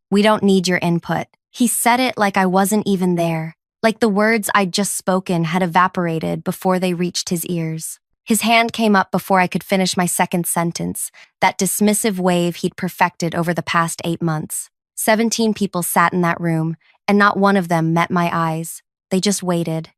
"We don't need your input." He said it like I wasn't even there, like the words I'd just spoken had evaporated before they reached his ears. His hand came up before I could finish my second sentence, that dismissive wave he'd perfected over the past 8 months. 17 people sat in that room, and not one of them met my eyes. They just waited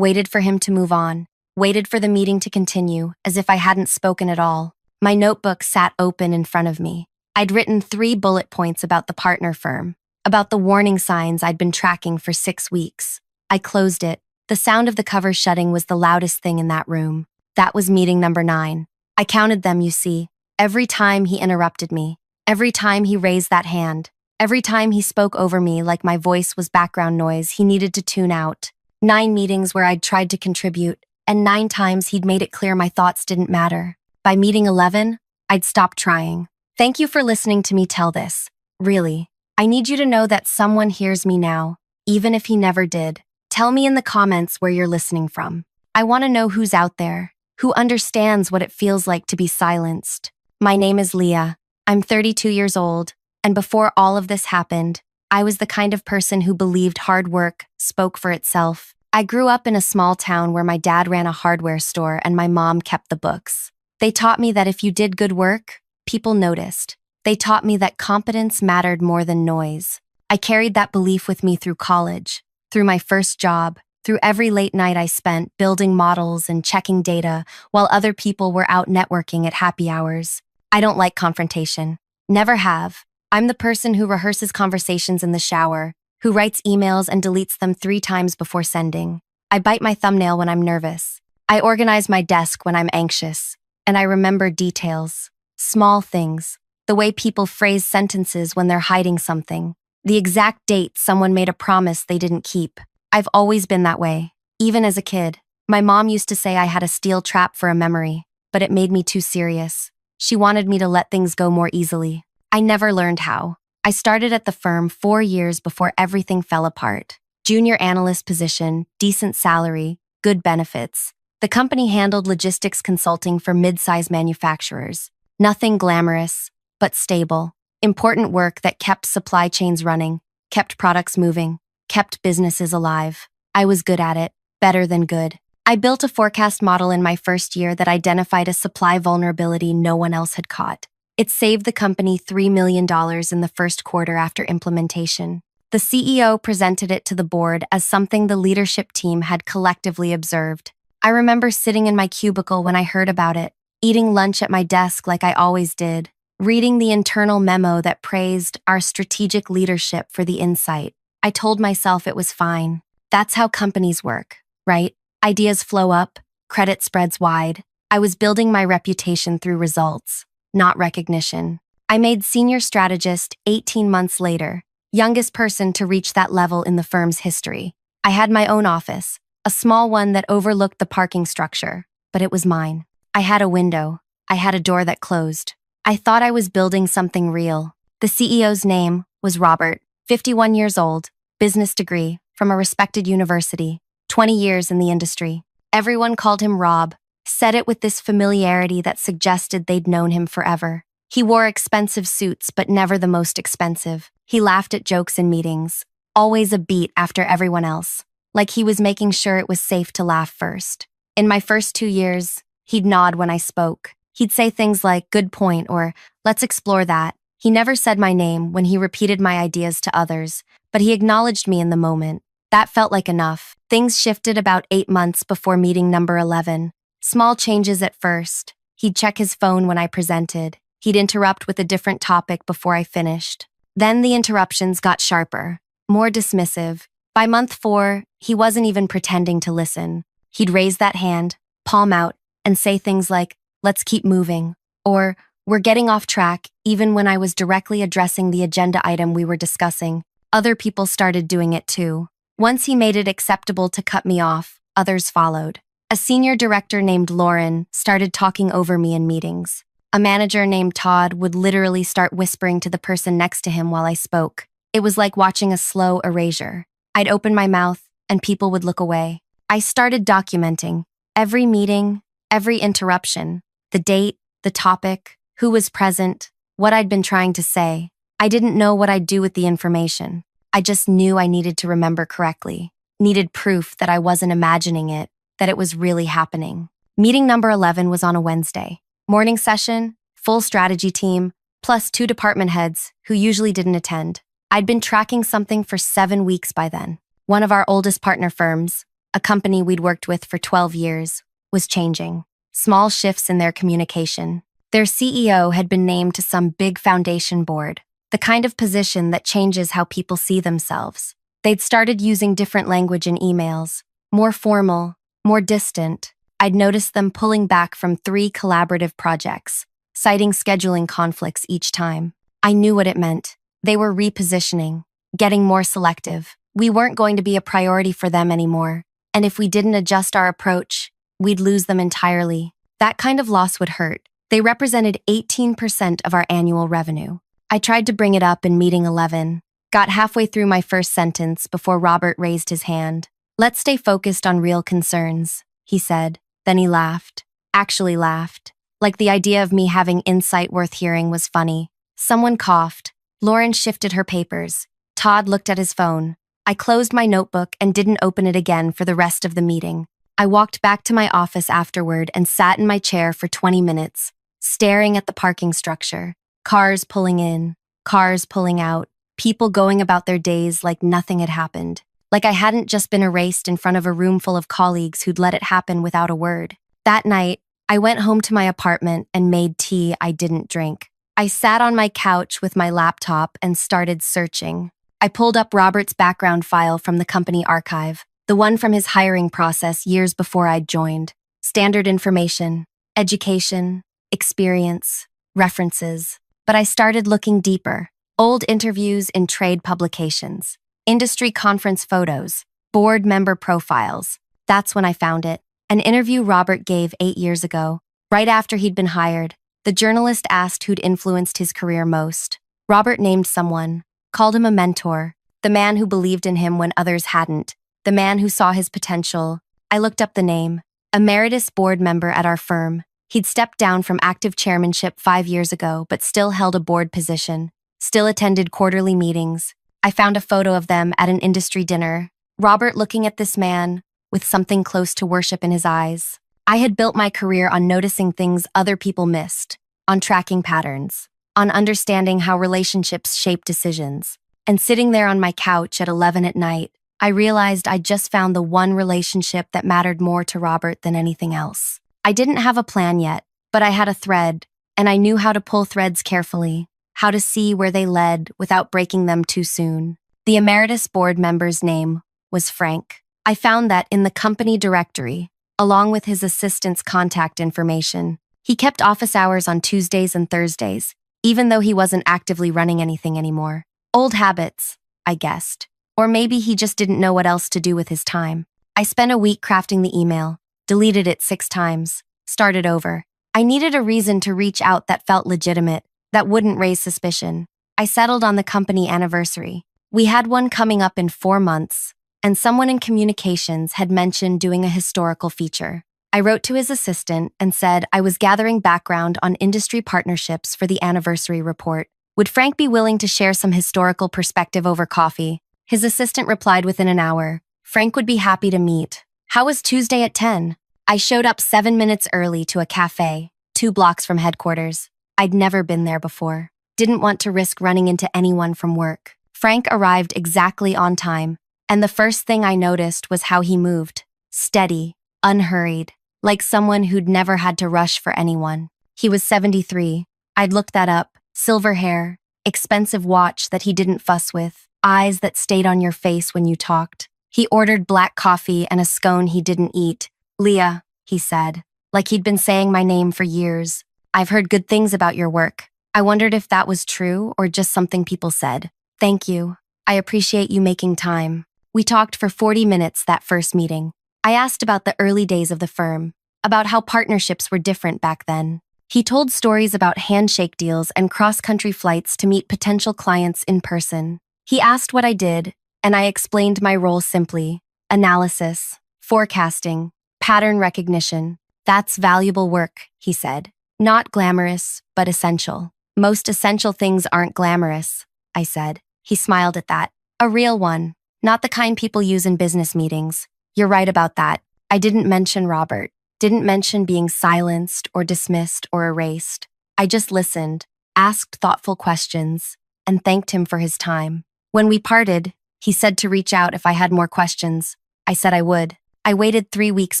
for him to move on, waited for the meeting to continue, as if I hadn't spoken at all. My notebook sat open in front of me. I'd written 3 bullet points about the partner firm, about the warning signs I'd been tracking for 6 weeks. I closed it. The sound of the cover shutting was the loudest thing in that room. That was meeting number 9. I counted them, you see. Every time he interrupted me, every time he raised that hand, every time he spoke over me like my voice was background noise he needed to tune out. 9 meetings where I'd tried to contribute, and 9 times he'd made it clear my thoughts didn't matter. By meeting 11, I'd stopped trying. Thank you for listening to me tell this. Really, I need you to know that someone hears me now, even if he never did. Tell me in the comments where you're listening from. I want to know who's out there, who understands what it feels like to be silenced. My name is Leah. I'm 32 years old, and before all of this happened, I was the kind of person who believed hard work spoke for itself. I grew up in a small town where my dad ran a hardware store and my mom kept the books. They taught me that if you did good work, people noticed. They taught me that competence mattered more than noise. I carried that belief with me through college, through my first job, through every late night I spent building models and checking data while other people were out networking at happy hours. I don't like confrontation. Never have. I'm the person who rehearses conversations in the shower, who writes emails and deletes them 3 times before sending. I bite my thumbnail when I'm nervous. I organize my desk when I'm anxious. And I remember details, small things, the way people phrase sentences when they're hiding something, the exact date someone made a promise they didn't keep. I've always been that way, even as a kid. My mom used to say I had a steel trap for a memory, but it made me too serious. She wanted me to let things go more easily. I never learned how. I started at the firm 4 years before everything fell apart. Junior analyst position, decent salary, good benefits. The company handled logistics consulting for mid-size manufacturers. Nothing glamorous, but stable. Important work that kept supply chains running, kept products moving, kept businesses alive. I was good at it, better than good. I built a forecast model in my first year that identified a supply vulnerability no one else had caught. It saved the company $3 million in the first quarter after implementation. The CEO presented it to the board as something the leadership team had collectively observed. I remember sitting in my cubicle when I heard about it, eating lunch at my desk like I always did, reading the internal memo that praised our strategic leadership for the insight. I told myself it was fine. That's how companies work, right? Ideas flow up, credit spreads wide. I was building my reputation through results, not recognition. I made senior strategist 18 months later, youngest person to reach that level in the firm's history. I had my own office, a small one that overlooked the parking structure, but it was mine. I had a window. I had a door that closed. I thought I was building something real. The CEO's name was Robert, 51 years old, business degree, from a respected university, 20 years in the industry. Everyone called him Rob, said it with this familiarity that suggested they'd known him forever. He wore expensive suits, but never the most expensive. He laughed at jokes in meetings, always a beat after everyone else, like he was making sure it was safe to laugh first. In my first 2 years, he'd nod when I spoke. He'd say things like, "Good point," or "Let's explore that." He never said my name when he repeated my ideas to others, but he acknowledged me in the moment. That felt like enough. Things shifted about 8 months before meeting number 11. Small changes at first. He'd check his phone when I presented. He'd interrupt with a different topic before I finished. Then the interruptions got sharper, more dismissive. By month 4, he wasn't even pretending to listen. He'd raise that hand, palm out, and say things like, "Let's keep moving," or "We're getting off track," even when I was directly addressing the agenda item we were discussing. Other people started doing it too. Once he made it acceptable to cut me off, others followed. A senior director named Lauren started talking over me in meetings. A manager named Todd would literally start whispering to the person next to him while I spoke. It was like watching a slow erasure. I'd open my mouth, and people would look away. I started documenting every meeting, every interruption, the date, the topic, who was present, what I'd been trying to say. I didn't know what I'd do with the information. I just knew I needed to remember correctly, needed proof that I wasn't imagining it, that it was really happening. Meeting number 11 was on a Wednesday. Morning session, full strategy team, plus 2 department heads who usually didn't attend. I'd been tracking something for 7 weeks by then. One of our oldest partner firms, a company we'd worked with for 12 years, was changing. Small shifts in their communication. Their CEO had been named to some big foundation board, the kind of position that changes how people see themselves. They'd started using different language in emails, more formal, more distant. I'd noticed them pulling back from 3 collaborative projects, citing scheduling conflicts each time. I knew what it meant. They were repositioning, getting more selective. We weren't going to be a priority for them anymore, and if we didn't adjust our approach, we'd lose them entirely. That kind of loss would hurt. They represented 18% of our annual revenue. I tried to bring it up in meeting 11, got halfway through my first sentence before Robert raised his hand. "Let's stay focused on real concerns," he said. Then he laughed. Actually laughed. Like the idea of me having insight worth hearing was funny. Someone coughed. Lauren shifted her papers. Todd looked at his phone. I closed my notebook and didn't open it again for the rest of the meeting. I walked back to my office afterward and sat in my chair for 20 minutes, staring at the parking structure. Cars pulling in, cars pulling out, people going about their days like nothing had happened. Like I hadn't just been erased in front of a room full of colleagues who'd let it happen without a word. That night, I went home to my apartment and made tea I didn't drink. I sat on my couch with my laptop and started searching. I pulled up Robert's background file from the company archive, the one from his hiring process years before I'd joined. Standard information, education, experience, references. But I started looking deeper. Old interviews in trade publications, industry conference photos, board member profiles. That's when I found it. An interview Robert gave 8 years ago, right after he'd been hired. The journalist asked who'd influenced his career most. Robert named someone, called him a mentor, the man who believed in him when others hadn't, the man who saw his potential. I looked up the name. Emeritus board member at our firm. He'd stepped down from active chairmanship 5 years ago, but still held a board position, still attended quarterly meetings. I found a photo of them at an industry dinner. Robert looking at this man with something close to worship in his eyes. I had built my career on noticing things other people missed, on tracking patterns, on understanding how relationships shape decisions. And sitting there on my couch at 11 at night, I realized I'd just found the one relationship that mattered more to Robert than anything else. I didn't have a plan yet, but I had a thread, and I knew how to pull threads carefully, how to see where they led without breaking them too soon. The emeritus board member's name was Frank. I found that in the company directory, along with his assistant's contact information. He kept office hours on Tuesdays and Thursdays, even though he wasn't actively running anything anymore. Old habits, I guessed. Or maybe he just didn't know what else to do with his time. I spent a week crafting the email, deleted it 6 times, started over. I needed a reason to reach out that felt legitimate, that wouldn't raise suspicion. I settled on the company anniversary. We had one coming up in 4 months, and someone in communications had mentioned doing a historical feature. I wrote to his assistant and said I was gathering background on industry partnerships for the anniversary report. Would Frank be willing to share some historical perspective over coffee? His assistant replied within an hour. Frank would be happy to meet. How was Tuesday at 10? I showed up 7 minutes early to a cafe, 2 blocks from headquarters. I'd never been there before. Didn't want to risk running into anyone from work. Frank arrived exactly on time, and the first thing I noticed was how he moved. Steady, unhurried, like someone who'd never had to rush for anyone. He was 73. I'd looked that up. Silver hair, expensive watch that he didn't fuss with, eyes that stayed on your face when you talked. He ordered black coffee and a scone he didn't eat. "Leah," he said, like he'd been saying my name for years. "I've heard good things about your work." I wondered if that was true or just something people said. "Thank you. I appreciate you making time." We talked for 40 minutes that first meeting. I asked about the early days of the firm, about how partnerships were different back then. He told stories about handshake deals and cross-country flights to meet potential clients in person. He asked what I did, and I explained my role simply. Analysis, forecasting, pattern recognition. That's valuable work, he said. Not glamorous, but essential. Most essential things aren't glamorous. I said. He smiled at that. A real one. Not the kind people use in business meetings. You're right about that. I didn't mention Robert. Didn't mention being silenced or dismissed or erased. I just listened, asked thoughtful questions, and thanked him for his time. When we parted, he said to reach out if I had more questions. I said I would. I waited 3 weeks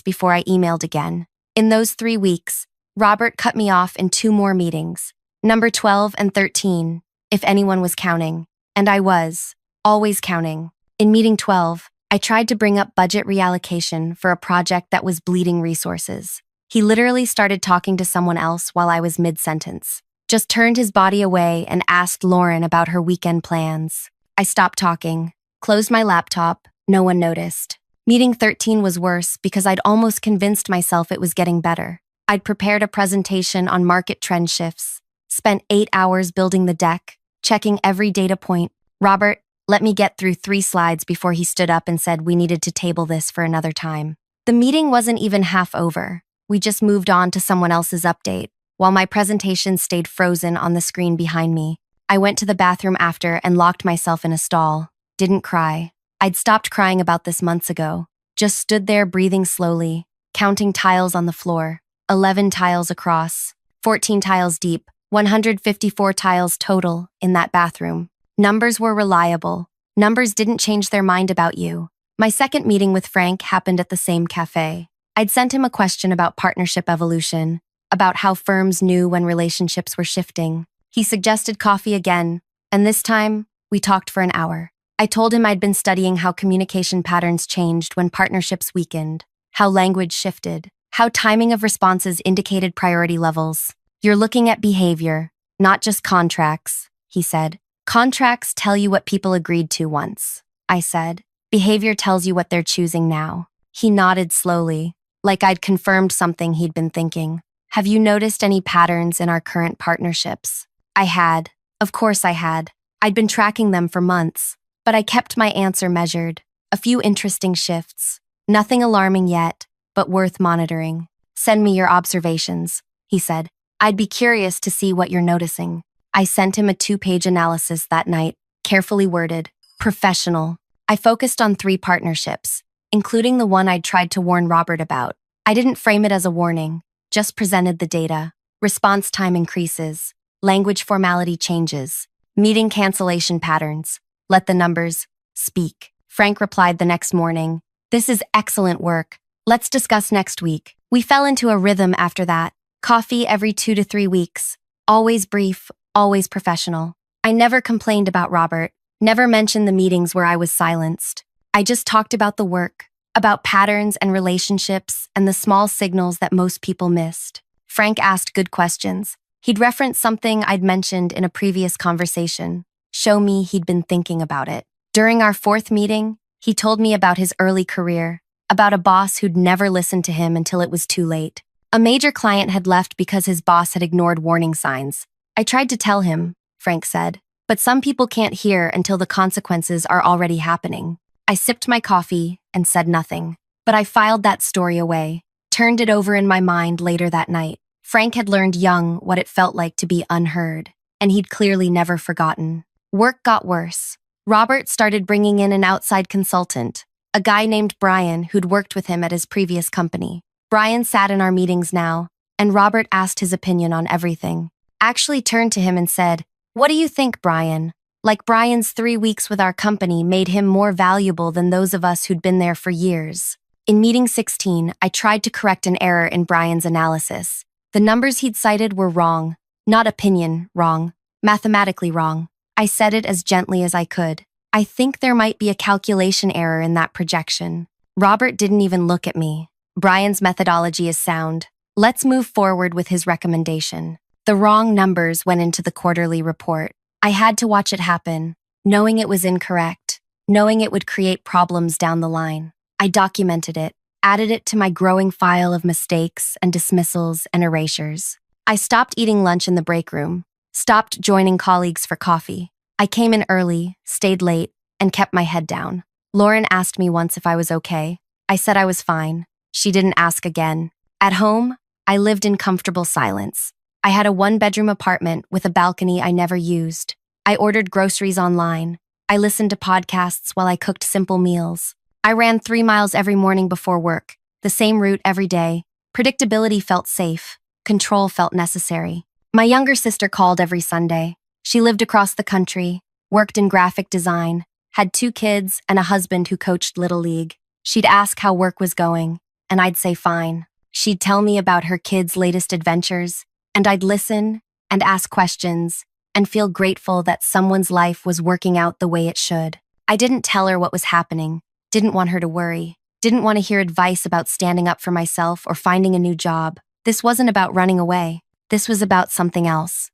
before I emailed again. In those 3 weeks, Robert cut me off in 2 more meetings, number 12 and 13, if anyone was counting. And I was, always counting. In meeting 12, I tried to bring up budget reallocation for a project that was bleeding resources. He literally started talking to someone else while I was mid-sentence. Just turned his body away and asked Lauren about her weekend plans. I stopped talking, closed my laptop, no one noticed. Meeting 13 was worse because I'd almost convinced myself it was getting better. I'd prepared a presentation on market trend shifts, spent 8 hours building the deck, checking every data point. Robert, let me get through 3 slides before he stood up and said we needed to table this for another time. The meeting wasn't even half over. We just moved on to someone else's update, while my presentation stayed frozen on the screen behind me. I went to the bathroom after and locked myself in a stall. Didn't cry. I'd stopped crying about this months ago. Just stood there breathing slowly, counting tiles on the floor. 11 tiles across, 14 tiles deep, 154 tiles total in that bathroom. Numbers were reliable. Numbers didn't change their mind about you. My second meeting with Frank happened at the same cafe. I'd sent him a question about partnership evolution, about how firms knew when relationships were shifting. He suggested coffee again, and this time, we talked for an hour. I told him I'd been studying how communication patterns changed when partnerships weakened, how language shifted, how timing of responses indicated priority levels. You're looking at behavior, not just contracts, he said. Contracts tell you what people agreed to once, I said. Behavior tells you what they're choosing now. He nodded slowly, like I'd confirmed something he'd been thinking. Have you noticed any patterns in our current partnerships? I had. Of course I had. I'd been tracking them for months, but I kept my answer measured. A few interesting shifts. Nothing alarming yet, but worth monitoring. Send me your observations, he said. I'd be curious to see what you're noticing. I sent him a 2-page analysis that night, carefully worded, professional. I focused on 3 partnerships, including the one I'd tried to warn Robert about. I didn't frame it as a warning, just presented the data. Response time increases, language formality changes, meeting cancellation patterns. Let the numbers speak. Frank replied the next morning, this is excellent work. Let's discuss next week. We fell into a rhythm after that. Coffee every 2 to 3 weeks. Always brief, always professional. I never complained about Robert, never mentioned the meetings where I was silenced. I just talked about the work, about patterns and relationships and the small signals that most people missed. Frank asked good questions. He'd referenced something I'd mentioned in a previous conversation. Show me he'd been thinking about it. During our 4th meeting, he told me about his early career, about a boss who'd never listened to him until it was too late. A major client had left because his boss had ignored warning signs. I tried to tell him, Frank said, but some people can't hear until the consequences are already happening. I sipped my coffee and said nothing, but I filed that story away, turned it over in my mind later that night. Frank had learned young what it felt like to be unheard, and he'd clearly never forgotten. Work got worse. Robert started bringing in an outside consultant, a guy named Brian who'd worked with him at his previous company. Brian sat in our meetings now, and Robert asked his opinion on everything. Actually turned to him and said, "What do you think, Brian?" Like Brian's 3 weeks with our company made him more valuable than those of us who'd been there for years. In meeting 16, I tried to correct an error in Brian's analysis. The numbers he'd cited were wrong. Not opinion, wrong. Mathematically wrong. I said it as gently as I could. I think there might be a calculation error in that projection. Robert didn't even look at me. Brian's methodology is sound. Let's move forward with his recommendation. The wrong numbers went into the quarterly report. I had to watch it happen, knowing it was incorrect, knowing it would create problems down the line. I documented it, added it to my growing file of mistakes and dismissals and erasures. I stopped eating lunch in the break room, stopped joining colleagues for coffee. I came in early, stayed late, and kept my head down. Lauren asked me once if I was okay. I said I was fine. She didn't ask again. At home, I lived in comfortable silence. I had a 1-bedroom apartment with a balcony I never used. I ordered groceries online. I listened to podcasts while I cooked simple meals. I ran 3 miles every morning before work, the same route every day. Predictability felt safe. Control felt necessary. My younger sister called every Sunday. She lived across the country, worked in graphic design, had 2 kids and a husband who coached Little League. She'd ask how work was going, and I'd say fine. She'd tell me about her kids' latest adventures, and I'd listen and ask questions and feel grateful that someone's life was working out the way it should. I didn't tell her what was happening, didn't want her to worry, didn't want to hear advice about standing up for myself or finding a new job. This wasn't about running away. This was about something else.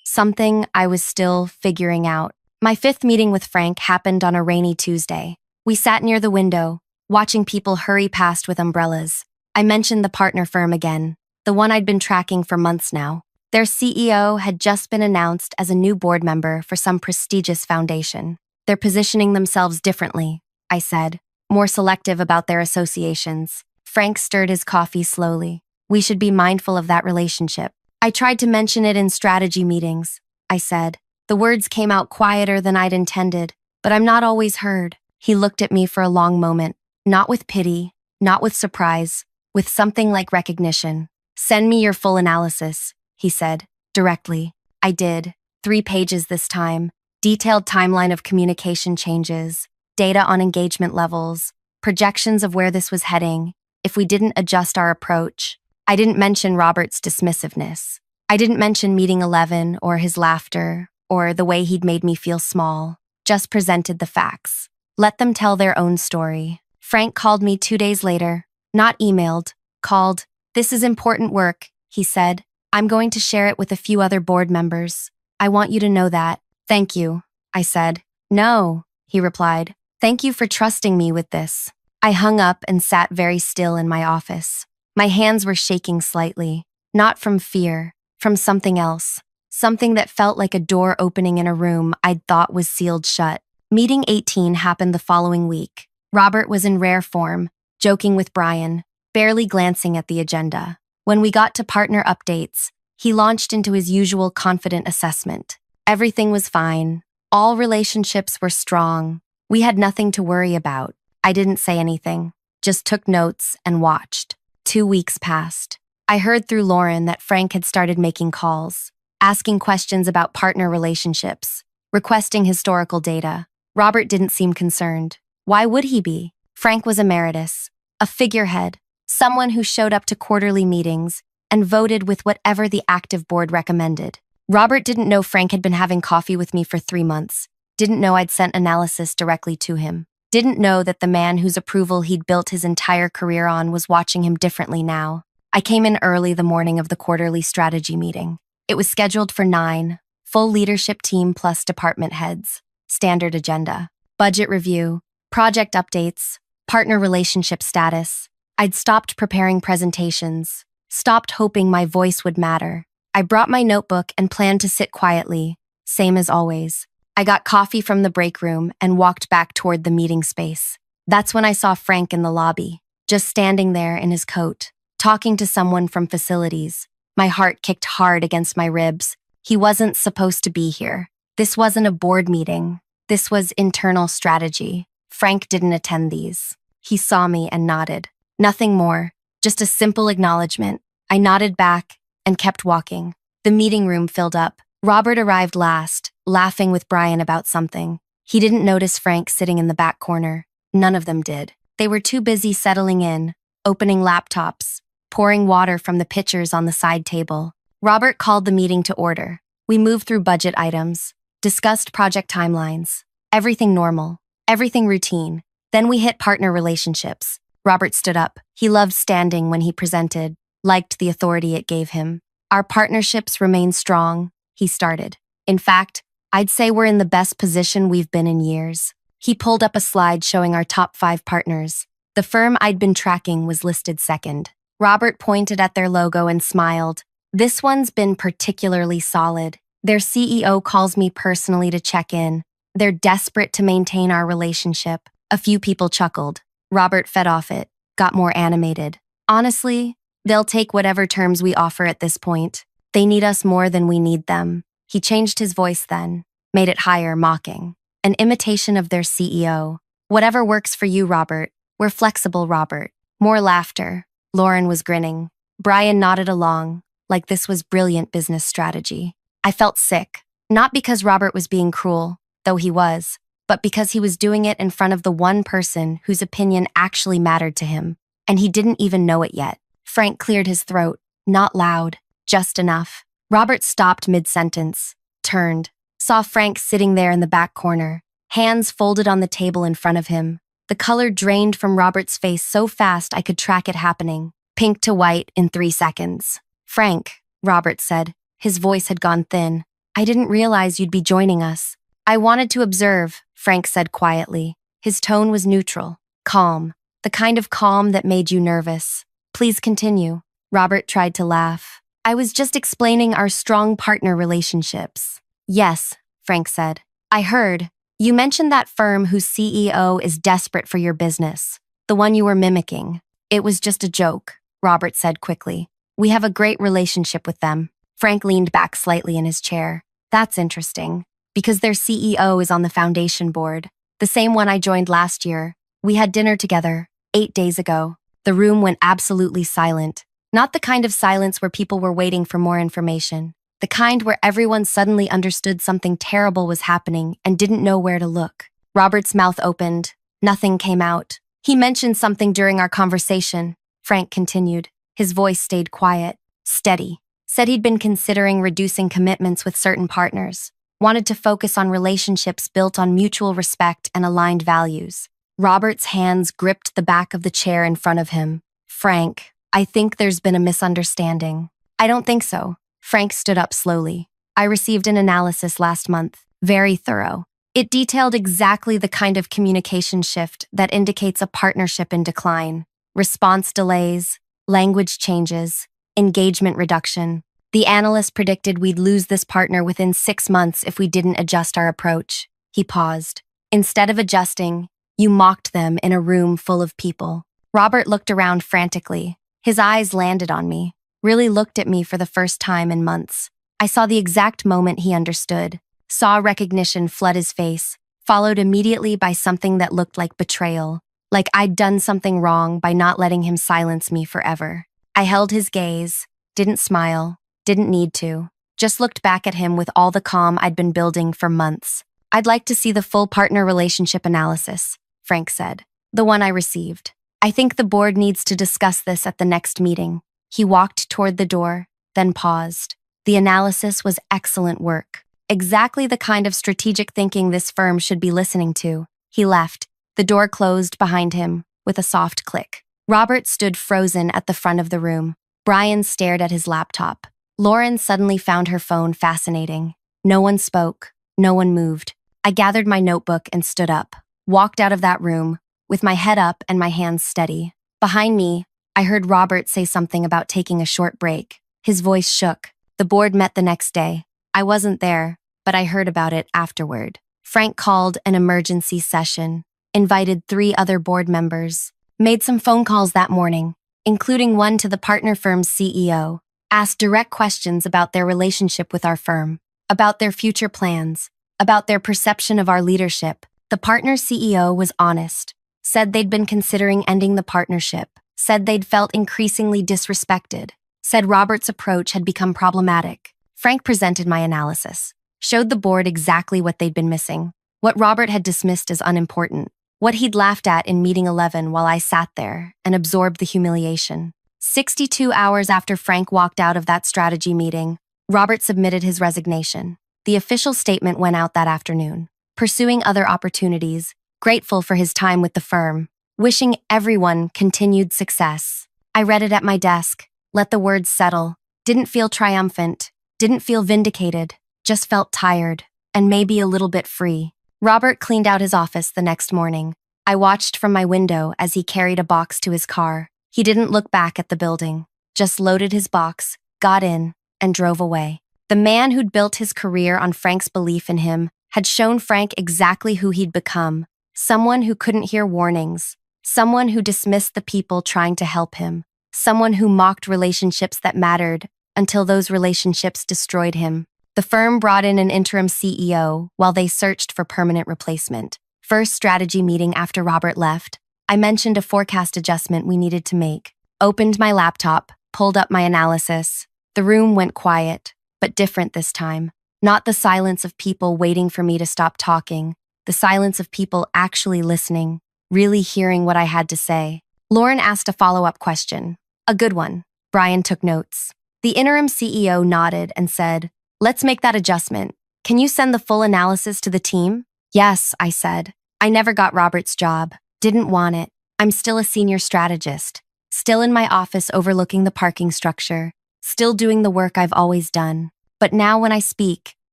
Something I was still figuring out. My 5th meeting with Frank happened on a rainy Tuesday. We sat near the window, watching people hurry past with umbrellas. I mentioned the partner firm again, the one I'd been tracking for months now. Their CEO had just been announced as a new board member for some prestigious foundation. They're positioning themselves differently, I said, more selective about their associations. Frank stirred his coffee slowly. We should be mindful of that relationship. I tried to mention it in strategy meetings, I said. The words came out quieter than I'd intended, but I'm not always heard. He looked at me for a long moment, not with pity, not with surprise, with something like recognition. Send me your full analysis, he said, directly. I did. 3 pages this time. Detailed timeline of communication changes, data on engagement levels, projections of where this was heading, if we didn't adjust our approach. I didn't mention Robert's dismissiveness. I didn't mention meeting 11 or his laughter or the way he'd made me feel small. Just presented the facts. Let them tell their own story. Frank called me 2 days later, not emailed, called. This is important work, he said. I'm going to share it with a few other board members. I want you to know that. Thank you, I said. No, he replied. Thank you for trusting me with this. I hung up and sat very still in my office. My hands were shaking slightly, not from fear, from something else, something that felt like a door opening in a room I'd thought was sealed shut. Meeting 18 happened the following week. Robert was in rare form, joking with Brian, barely glancing at the agenda. When we got to partner updates, he launched into his usual confident assessment. Everything was fine. All relationships were strong. We had nothing to worry about. I didn't say anything, just took notes and watched. 2 weeks passed. I heard through Lauren that Frank had started making calls, asking questions about partner relationships, requesting historical data. Robert didn't seem concerned. Why would he be? Frank was emeritus, a figurehead, someone who showed up to quarterly meetings and voted with whatever the active board recommended. Robert didn't know Frank had been having coffee with me for 3 months, didn't know I'd sent analysis directly to him, didn't know that the man whose approval he'd built his entire career on was watching him differently now. I came in early the morning of the quarterly strategy meeting. It was scheduled for 9, full leadership team plus department heads, standard agenda, budget review, project updates, partner relationship status. I'd stopped preparing presentations, stopped hoping my voice would matter. I brought my notebook and planned to sit quietly, same as always. I got coffee from the break room and walked back toward the meeting space. That's when I saw Frank in the lobby, just standing there in his coat, talking to someone from facilities. My heart kicked hard against my ribs. He wasn't supposed to be here. This wasn't a board meeting. This was internal strategy. Frank didn't attend these. He saw me and nodded. Nothing more, just a simple acknowledgement. I nodded back and kept walking. The meeting room filled up. Robert arrived last, laughing with Brian about something. He didn't notice Frank sitting in the back corner. None of them did. They were too busy settling in, opening laptops, pouring water from the pitchers on the side table. Robert called the meeting to order. We moved through budget items, discussed project timelines, everything normal, everything routine. Then we hit partner relationships. Robert stood up. He loved standing when he presented, liked the authority it gave him. Our partnerships remain strong, he started. In fact, I'd say we're in the best position we've been in years. He pulled up a slide showing our top 5 partners. The firm I'd been tracking was listed second. Robert pointed at their logo and smiled. This one's been particularly solid. Their CEO calls me personally to check in. They're desperate to maintain our relationship. A few people chuckled. Robert fed off it, got more animated. Honestly, they'll take whatever terms we offer at this point. They need us more than we need them. He changed his voice then. made it higher, mocking. An imitation of their CEO. Whatever works for you, Robert. We're flexible, Robert. More laughter. Lauren was grinning. Brian nodded along, like this was brilliant business strategy. I felt sick, not because Robert was being cruel, though he was, but because he was doing it in front of the one person whose opinion actually mattered to him, and he didn't even know it yet. Frank cleared his throat, not loud, just enough. Robert stopped mid-sentence, turned, saw Frank sitting there in the back corner, hands folded on the table in front of him. The color drained from Robert's face so fast I could track it happening, pink to white in 3 seconds. Frank, Robert said. His voice had gone thin. I didn't realize you'd be joining us. I wanted to observe, Frank said quietly. His tone was neutral, calm, the kind of calm that made you nervous. Please continue. Robert tried to laugh. I was just explaining our strong partner relationships. Yes, Frank said. I heard. You mentioned that firm whose CEO is desperate for your business, the one you were mimicking. It was just a joke, Robert said quickly. We have a great relationship with them. Frank leaned back slightly in his chair. That's interesting, because their CEO is on the foundation board, the same one I joined last year. We had dinner together, 8 days ago. The room went absolutely silent. Not the kind of silence where people were waiting for more information. The kind where everyone suddenly understood something terrible was happening and didn't know where to look. Robert's mouth opened. Nothing came out. He mentioned something during our conversation, Frank continued. His voice stayed quiet, steady. Said he'd been considering reducing commitments with certain partners. Wanted to focus on relationships built on mutual respect and aligned values. Robert's hands gripped the back of the chair in front of him. Frank, I think there's been a misunderstanding. I don't think so. Frank stood up slowly. I received an analysis last month, very thorough. It detailed exactly the kind of communication shift that indicates a partnership in decline. Response delays, language changes, engagement reduction. The analyst predicted we'd lose this partner within 6 months if we didn't adjust our approach. He paused. Instead of adjusting, you mocked them in a room full of people. Robert looked around frantically. His eyes landed on me. Really looked at me for the first time in months. I saw the exact moment he understood, saw recognition flood his face, followed immediately by something that looked like betrayal, like I'd done something wrong by not letting him silence me forever. I held his gaze, didn't smile, didn't need to, just looked back at him with all the calm I'd been building for months. I'd like to see the full partner relationship analysis, Frank said, the one I received. I think the board needs to discuss this at the next meeting. He walked toward the door, then paused. The analysis was excellent work. Exactly the kind of strategic thinking this firm should be listening to. He left. The door closed behind him with a soft click. Robert stood frozen at the front of the room. Brian stared at his laptop. Lauren suddenly found her phone fascinating. No one spoke. No one moved. I gathered my notebook and stood up. Walked out of that room, with my head up and my hands steady. Behind me, I heard Robert say something about taking a short break. His voice shook. The board met the next day. I wasn't there, but I heard about it afterward. Frank called an emergency session, invited 3 other board members, made some phone calls that morning, including one to the partner firm's CEO, asked direct questions about their relationship with our firm, about their future plans, about their perception of our leadership. The partner's CEO was honest, said they'd been considering ending the partnership, said they'd felt increasingly disrespected, said Robert's approach had become problematic. Frank presented my analysis, showed the board exactly what they'd been missing, what Robert had dismissed as unimportant, what he'd laughed at in meeting 11 while I sat there and absorbed the humiliation. 62 hours after Frank walked out of that strategy meeting, Robert submitted his resignation. The official statement went out that afternoon, pursuing other opportunities, grateful for his time with the firm, wishing everyone continued success. I read it at my desk, let the words settle, didn't feel triumphant, didn't feel vindicated, just felt tired, and maybe a little bit free. Robert cleaned out his office the next morning. I watched from my window as he carried a box to his car. He didn't look back at the building, just loaded his box, got in, and drove away. The man who'd built his career on Frank's belief in him had shown Frank exactly who he'd become, someone who couldn't hear warnings, someone who dismissed the people trying to help him, someone who mocked relationships that mattered until those relationships destroyed him. The firm brought in an interim CEO while they searched for permanent replacement. First strategy meeting after Robert left, I mentioned a forecast adjustment we needed to make. Opened my laptop, pulled up my analysis. The room went quiet, but different this time. Not the silence of people waiting for me to stop talking, the silence of people actually listening, really hearing what I had to say. Lauren asked a follow-up question. A good one. Brian took notes. The interim CEO nodded and said, "Let's make that adjustment. Can you send the full analysis to the team?" "Yes," I said. I never got Robert's job. Didn't want it. I'm still a senior strategist. Still in my office overlooking the parking structure. Still doing the work I've always done. But now when I speak,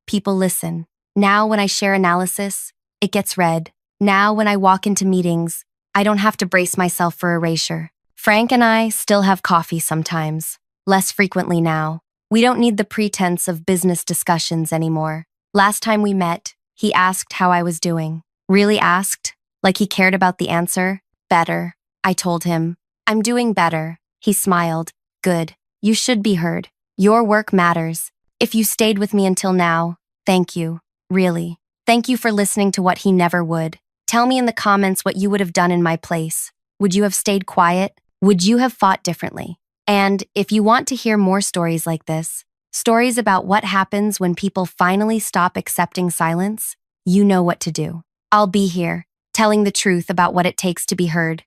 people listen. Now when I share analysis, it gets read. Now when I walk into meetings, I don't have to brace myself for erasure. Frank and I still have coffee sometimes. Less frequently now. We don't need the pretense of business discussions anymore. Last time we met, he asked how I was doing. Really asked, like he cared about the answer. Better, I told him. I'm doing better. He smiled. Good. You should be heard. Your work matters. If you stayed with me until now, thank you. Really. Thank you for listening to what he never would. Tell me in the comments what you would have done in my place. Would you have stayed quiet? Would you have fought differently? And if you want to hear more stories like this, stories about what happens when people finally stop accepting silence, you know what to do. I'll be here, telling the truth about what it takes to be heard.